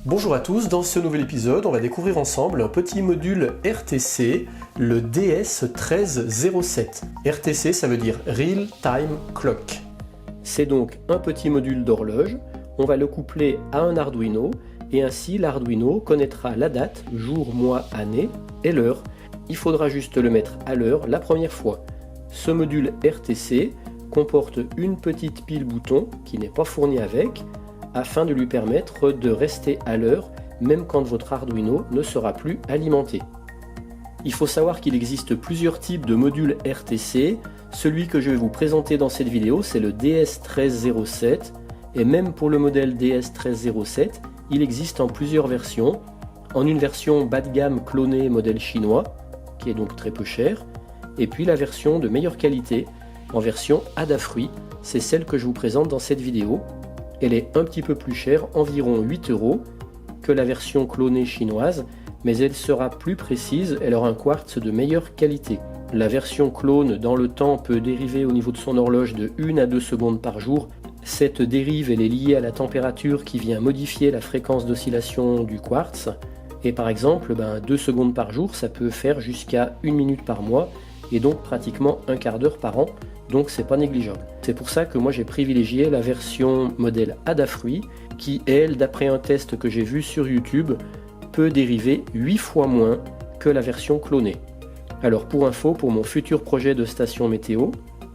Bonjour à tous, dans ce nouvel épisode, on va découvrir ensemble un petit module RTC, le DS1307. RTC, ça veut dire Real Time Clock. C'est donc un petit module d'horloge, on va le coupler à un Arduino, et ainsi l'Arduino connaîtra la date, jour, mois, année et l'heure. Il faudra juste le mettre à l'heure la première fois. Ce module RTC comporte une petite pile bouton qui n'est pas fournie avec, afin de lui permettre de rester à l'heure même quand votre Arduino ne sera plus alimenté. Il faut savoir qu'il existe plusieurs types de modules RTC. Celui que je vais vous présenter dans cette vidéo, c'est le DS1307, et même pour le modèle DS1307, il existe en plusieurs versions. En une version bas de gamme clonée modèle chinois, qui est donc très peu cher, et puis la version de meilleure qualité, en version Adafruit, c'est celle que je vous présente dans cette vidéo. Elle est un petit peu plus chère, environ 8 € que la version clonée chinoise, mais elle sera plus précise, elle aura un quartz de meilleure qualité. La version clone dans le temps peut dériver au niveau de son horloge de 1 à 2 secondes par jour. Cette dérive elle est liée à la température qui vient modifier la fréquence d'oscillation du quartz. Et par exemple, 2 secondes par jour, ça peut faire jusqu'à 1 minute par mois, et donc pratiquement un quart d'heure par an. Donc c'est pas négligeable. C'est pour ça que moi j'ai privilégié la version modèle Adafruit qui, elle, d'après un test que j'ai vu sur YouTube, peut dériver 8 fois moins que la version clonée. Alors pour info, pour mon futur projet de station météo,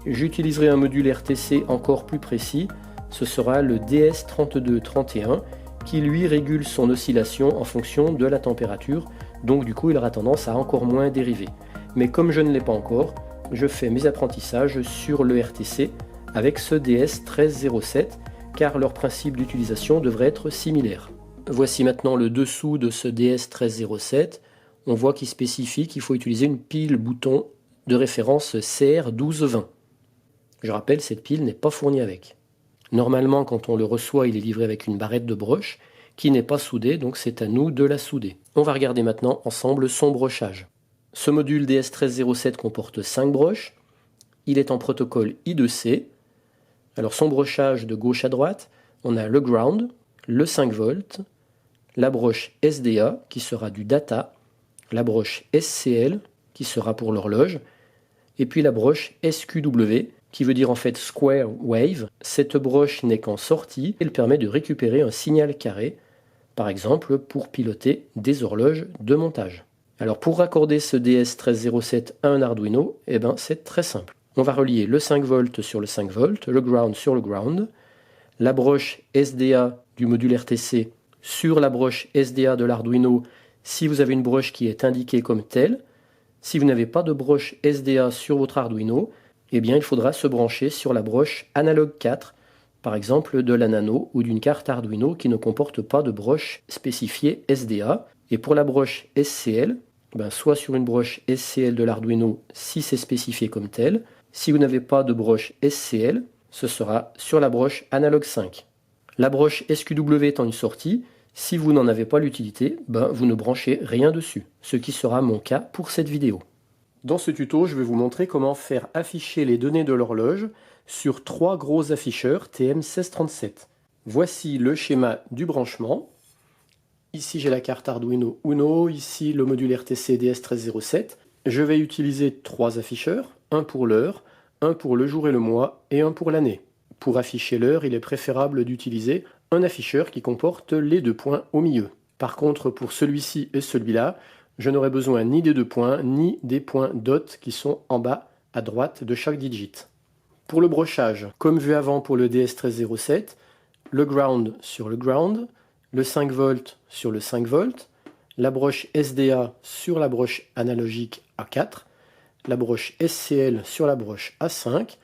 j'utiliserai un module RTC encore plus précis, ce sera le DS3231 qui lui régule son oscillation en fonction de la température, donc du coup il aura tendance à encore moins dériver. Mais comme je ne l'ai pas encore, je fais mes apprentissages sur le RTC avec ce DS1307 car leur principe d'utilisation devrait être similaire. Voici maintenant le dessous de ce DS1307. On voit qu'il spécifie qu'il faut utiliser une pile bouton de référence CR1220. Je rappelle, cette pile n'est pas fournie avec. Normalement, quand on le reçoit, il est livré avec une barrette de broche qui n'est pas soudée, donc c'est à nous de la souder. On va regarder maintenant ensemble son brochage. Ce module DS1307 comporte 5 broches. Il est en protocole I2C. Alors son brochage de gauche à droite, on a le ground, le 5 volts, la broche SDA qui sera du data, la broche SCL qui sera pour l'horloge, et puis la broche SQW qui veut dire en fait Square Wave. Cette broche n'est qu'en sortie, elle permet de récupérer un signal carré, par exemple pour piloter des horloges de montage. Alors pour raccorder ce DS1307 à un Arduino, c'est très simple. On va relier le 5 volts sur le 5 volts, le ground sur le ground, la broche SDA du module RTC sur la broche SDA de l'Arduino si vous avez une broche qui est indiquée comme telle. Si vous n'avez pas de broche SDA sur votre Arduino, il faudra se brancher sur la broche Analog 4, par exemple de la Nano ou d'une carte Arduino qui ne comporte pas de broche spécifiée SDA. Et pour la broche SCL, soit sur une broche SCL de l'Arduino si c'est spécifié comme tel. Si vous n'avez pas de broche SCL, ce sera sur la broche Analog 5. La broche SQW étant une sortie, si vous n'en avez pas l'utilité, vous ne branchez rien dessus, ce qui sera mon cas pour cette vidéo. Dans ce tuto, je vais vous montrer comment faire afficher les données de l'horloge sur 3 gros afficheurs TM1637. Voici le schéma du branchement. Ici j'ai la carte Arduino Uno, ici le module RTC DS1307. Je vais utiliser 3 afficheurs, un pour l'heure, un pour le jour et le mois et un pour l'année. Pour afficher l'heure, il est préférable d'utiliser un afficheur qui comporte les 2 points au milieu. Par contre, pour celui-ci et celui-là, je n'aurai besoin ni des 2 points, ni des points dot qui sont en bas à droite de chaque digit. Pour le brochage, comme vu avant pour le DS1307, le ground sur le ground, le 5 volts sur le 5 volts, la broche SDA sur la broche analogique A4, la broche SCL sur la broche A5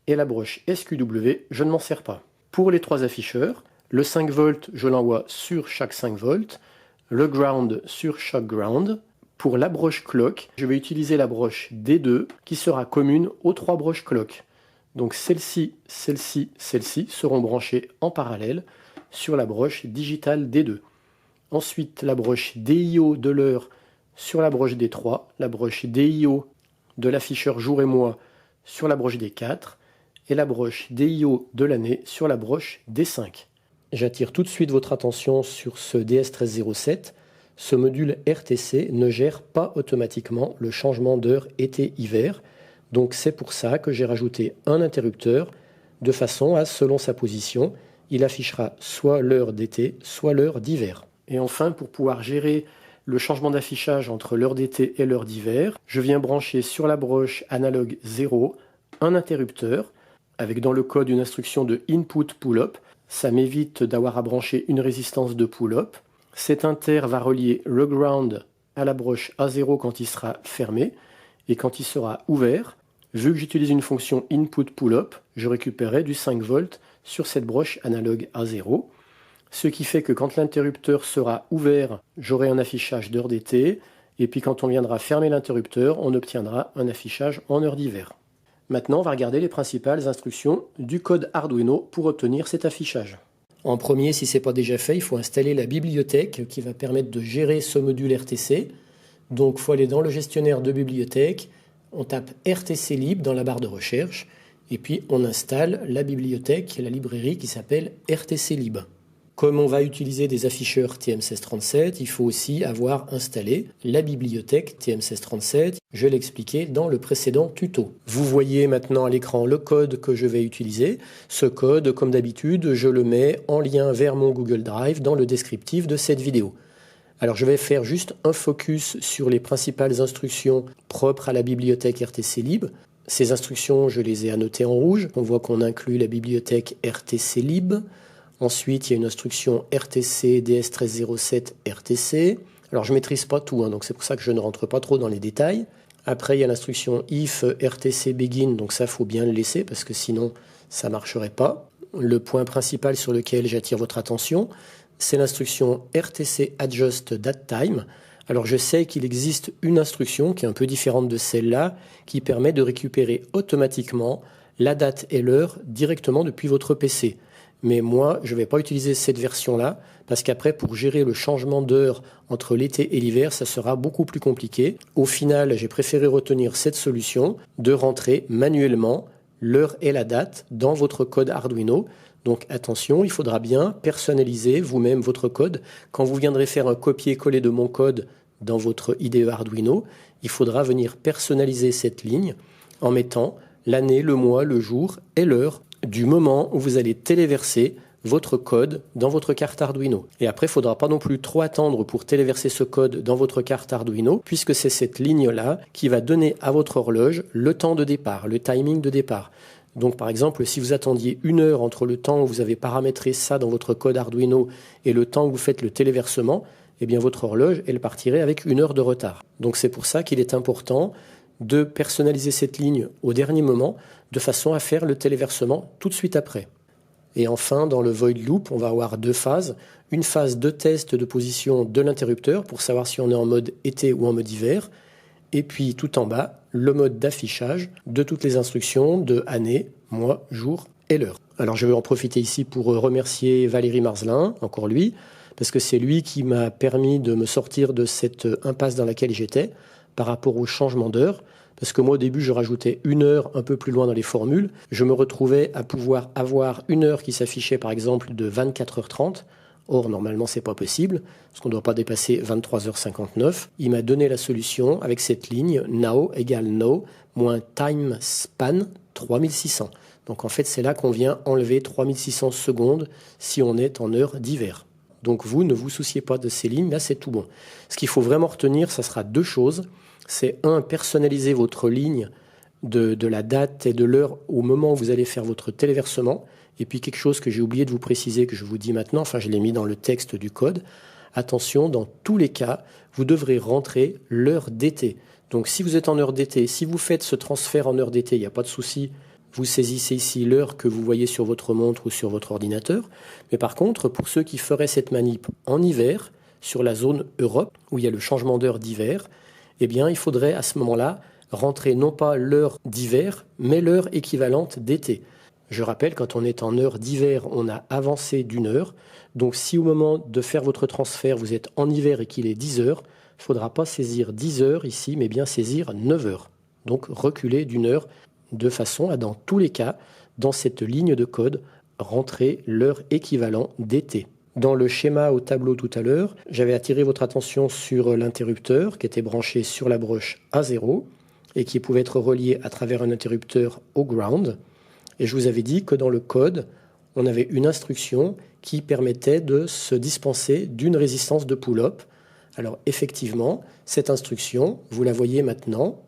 et la broche SQW, je ne m'en sers pas. Pour les 3 afficheurs, le 5 volts, je l'envoie sur chaque 5 volts, le ground sur chaque ground. Pour la broche clock, je vais utiliser la broche D2 qui sera commune aux 3 broches clock. Donc celle-ci, celle-ci, celle-ci seront branchées en parallèle sur la broche digitale D2. Ensuite, la broche DIO de l'heure sur la broche D3, la broche DIO de l'afficheur jour et mois sur la broche D4 et la broche DIO de l'année sur la broche D5. J'attire tout de suite votre attention sur ce DS1307. Ce module RTC ne gère pas automatiquement le changement d'heure été-hiver. Donc c'est pour ça que j'ai rajouté un interrupteur de façon à, selon sa position, il affichera soit l'heure d'été, soit l'heure d'hiver. Et enfin, pour pouvoir gérer le changement d'affichage entre l'heure d'été et l'heure d'hiver, je viens brancher sur la broche analogue 0 un interrupteur avec dans le code une instruction de input pull-up. Ça m'évite d'avoir à brancher une résistance de pull-up. Cet inter va relier le ground à la broche A0 quand il sera fermé, et quand il sera ouvert, vu que j'utilise une fonction input pull-up, je récupérerai du 5 volts sur cette broche analogue A0, ce qui fait que quand l'interrupteur sera ouvert, j'aurai un affichage d'heure d'été, et puis quand on viendra fermer l'interrupteur, on obtiendra un affichage en heure d'hiver. Maintenant, on va regarder les principales instructions du code Arduino pour obtenir cet affichage. En premier, si ce n'est pas déjà fait, il faut installer la bibliothèque qui va permettre de gérer ce module RTC. Donc, il faut aller dans le gestionnaire de bibliothèque, on tape RTC Lib dans la barre de recherche, et puis on installe la bibliothèque, la librairie qui s'appelle RTC Lib. Comme on va utiliser des afficheurs TM1637, il faut aussi avoir installé la bibliothèque TM1637. Je l'ai expliqué dans le précédent tuto. Vous voyez maintenant à l'écran le code que je vais utiliser. Ce code, comme d'habitude, je le mets en lien vers mon Google Drive dans le descriptif de cette vidéo. Alors je vais faire juste un focus sur les principales instructions propres à la bibliothèque RTC Lib. Ces instructions, je les ai annotées en rouge. On voit qu'on inclut la bibliothèque RTC Lib. Ensuite, il y a une instruction RTC DS1307 RTC. Alors, je ne maîtrise pas tout, donc c'est pour ça que je ne rentre pas trop dans les détails. Après, il y a l'instruction if RTC begin, donc ça, il faut bien le laisser parce que sinon, ça ne marcherait pas. Le point principal sur lequel j'attire votre attention, c'est l'instruction RTC adjust date time. Alors, je sais qu'il existe une instruction qui est un peu différente de celle-là, qui permet de récupérer automatiquement la date et l'heure directement depuis votre PC. Mais moi, je ne vais pas utiliser cette version-là, parce qu'après, pour gérer le changement d'heure entre l'été et l'hiver, ça sera beaucoup plus compliqué. Au final, j'ai préféré retenir cette solution de rentrer manuellement l'heure et la date dans votre code Arduino. Donc attention, il faudra bien personnaliser vous-même votre code. Quand vous viendrez faire un copier-coller de mon code dans votre IDE Arduino, il faudra venir personnaliser cette ligne en mettant l'année, le mois, le jour et l'heure du moment où vous allez téléverser votre code dans votre carte Arduino. Et après, il ne faudra pas non plus trop attendre pour téléverser ce code dans votre carte Arduino, puisque c'est cette ligne-là qui va donner à votre horloge le temps de départ, le timing de départ. Donc par exemple, si vous attendiez 1 heure entre le temps où vous avez paramétré ça dans votre code Arduino et le temps où vous faites le téléversement, eh bien votre horloge, elle partirait avec 1 heure de retard. Donc c'est pour ça qu'il est important de personnaliser cette ligne au dernier moment, de façon à faire le téléversement tout de suite après. Et enfin, dans le void loop, on va avoir 2 phases. Une phase de test de position de l'interrupteur pour savoir si on est en mode été ou en mode hiver. Et puis tout en bas, le mode d'affichage de toutes les instructions de année, mois, jour et l'heure. Alors je vais en profiter ici pour remercier Valérie Marzelin, encore lui, parce que c'est lui qui m'a permis de me sortir de cette impasse dans laquelle j'étais par rapport au changement d'heure. Parce que moi, au début, je rajoutais 1 heure un peu plus loin dans les formules. Je me retrouvais à pouvoir avoir 1 heure qui s'affichait, par exemple, de 24h30. Or, normalement, c'est pas possible, parce qu'on ne doit pas dépasser 23h59. Il m'a donné la solution avec cette ligne now égale now moins time span 3600. Donc, en fait, c'est là qu'on vient enlever 3600 secondes si on est en heure d'hiver. Donc, vous ne vous souciez pas de ces lignes, là, c'est tout bon. Ce qu'il faut vraiment retenir, ça sera 2 choses. C'est 1, personnaliser votre ligne de la date et de l'heure au moment où vous allez faire votre téléversement. Et puis quelque chose que j'ai oublié de vous préciser, que je vous dis maintenant, enfin je l'ai mis dans le texte du code. Attention, dans tous les cas, vous devrez rentrer l'heure d'été. Donc si vous êtes en heure d'été, si vous faites ce transfert en heure d'été, il n'y a pas de souci. Vous saisissez ici l'heure que vous voyez sur votre montre ou sur votre ordinateur. Mais par contre, pour ceux qui feraient cette manip en hiver, sur la zone Europe, où il y a le changement d'heure d'hiver, eh bien, il faudrait à ce moment-là rentrer non pas l'heure d'hiver, mais l'heure équivalente d'été. Je rappelle, quand on est en heure d'hiver, on a avancé d'1 heure. Donc, si au moment de faire votre transfert, vous êtes en hiver et qu'il est 10 heures, il ne faudra pas saisir 10 heures ici, mais bien saisir 9 heures. Donc, reculer d'1 heure de façon à, dans tous les cas, dans cette ligne de code, rentrer l'heure équivalent d'été. Dans le schéma au tableau tout à l'heure, j'avais attiré votre attention sur l'interrupteur qui était branché sur la broche A0 et qui pouvait être relié à travers un interrupteur au ground. Et je vous avais dit que dans le code, on avait une instruction qui permettait de se dispenser d'une résistance de pull-up. Alors effectivement, cette instruction, vous la voyez maintenant,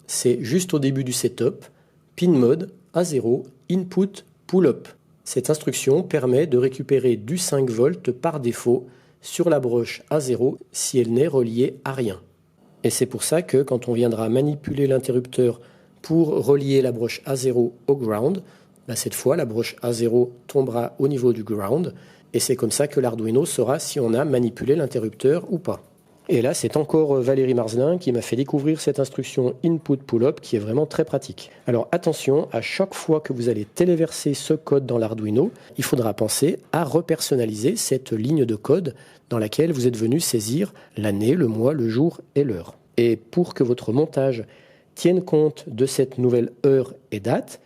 c'est juste au début du setup, pin mode A0 input pull-up. Cette instruction permet de récupérer du 5 volts par défaut sur la broche A0 si elle n'est reliée à rien. Et c'est pour ça que quand on viendra manipuler l'interrupteur pour relier la broche A0 au ground, cette fois la broche A0 tombera au niveau du ground et c'est comme ça que l'Arduino saura si on a manipulé l'interrupteur ou pas. Et là, c'est encore Valérie Marzelin qui m'a fait découvrir cette instruction input pull-up qui est vraiment très pratique. Alors attention, à chaque fois que vous allez téléverser ce code dans l'Arduino, il faudra penser à repersonnaliser cette ligne de code dans laquelle vous êtes venu saisir l'année, le mois, le jour et l'heure. Et pour que votre montage tienne compte de cette nouvelle heure et date,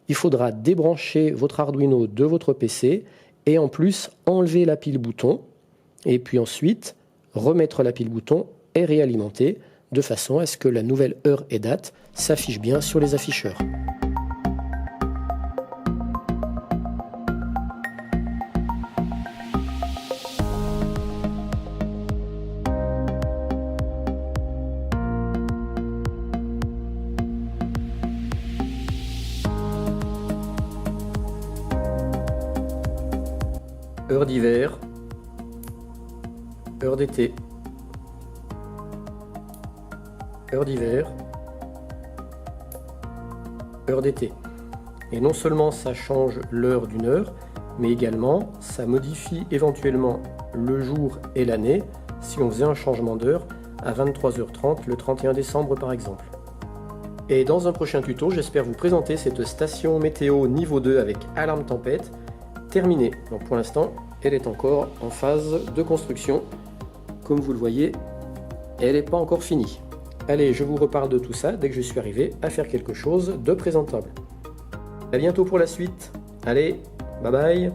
il faudra débrancher votre Arduino de votre PC et en plus enlever la pile bouton et puis ensuite remettre la pile bouton et réalimenter de façon à ce que la nouvelle heure et date s'affiche bien sur les afficheurs. Heure d'hiver, heure d'été, heure d'hiver, heure d'été. Et non seulement ça change l'heure d'une heure, mais également ça modifie éventuellement le jour et l'année si on faisait un changement d'heure à 23h30 le 31 décembre par exemple. Et dans un prochain tuto, j'espère vous présenter cette station météo niveau 2 avec alarme tempête terminée. Donc pour l'instant, elle est encore en phase de construction. Comme vous le voyez, elle n'est pas encore finie. Allez, je vous reparle de tout ça dès que je suis arrivé à faire quelque chose de présentable. À bientôt pour la suite. Allez, bye bye.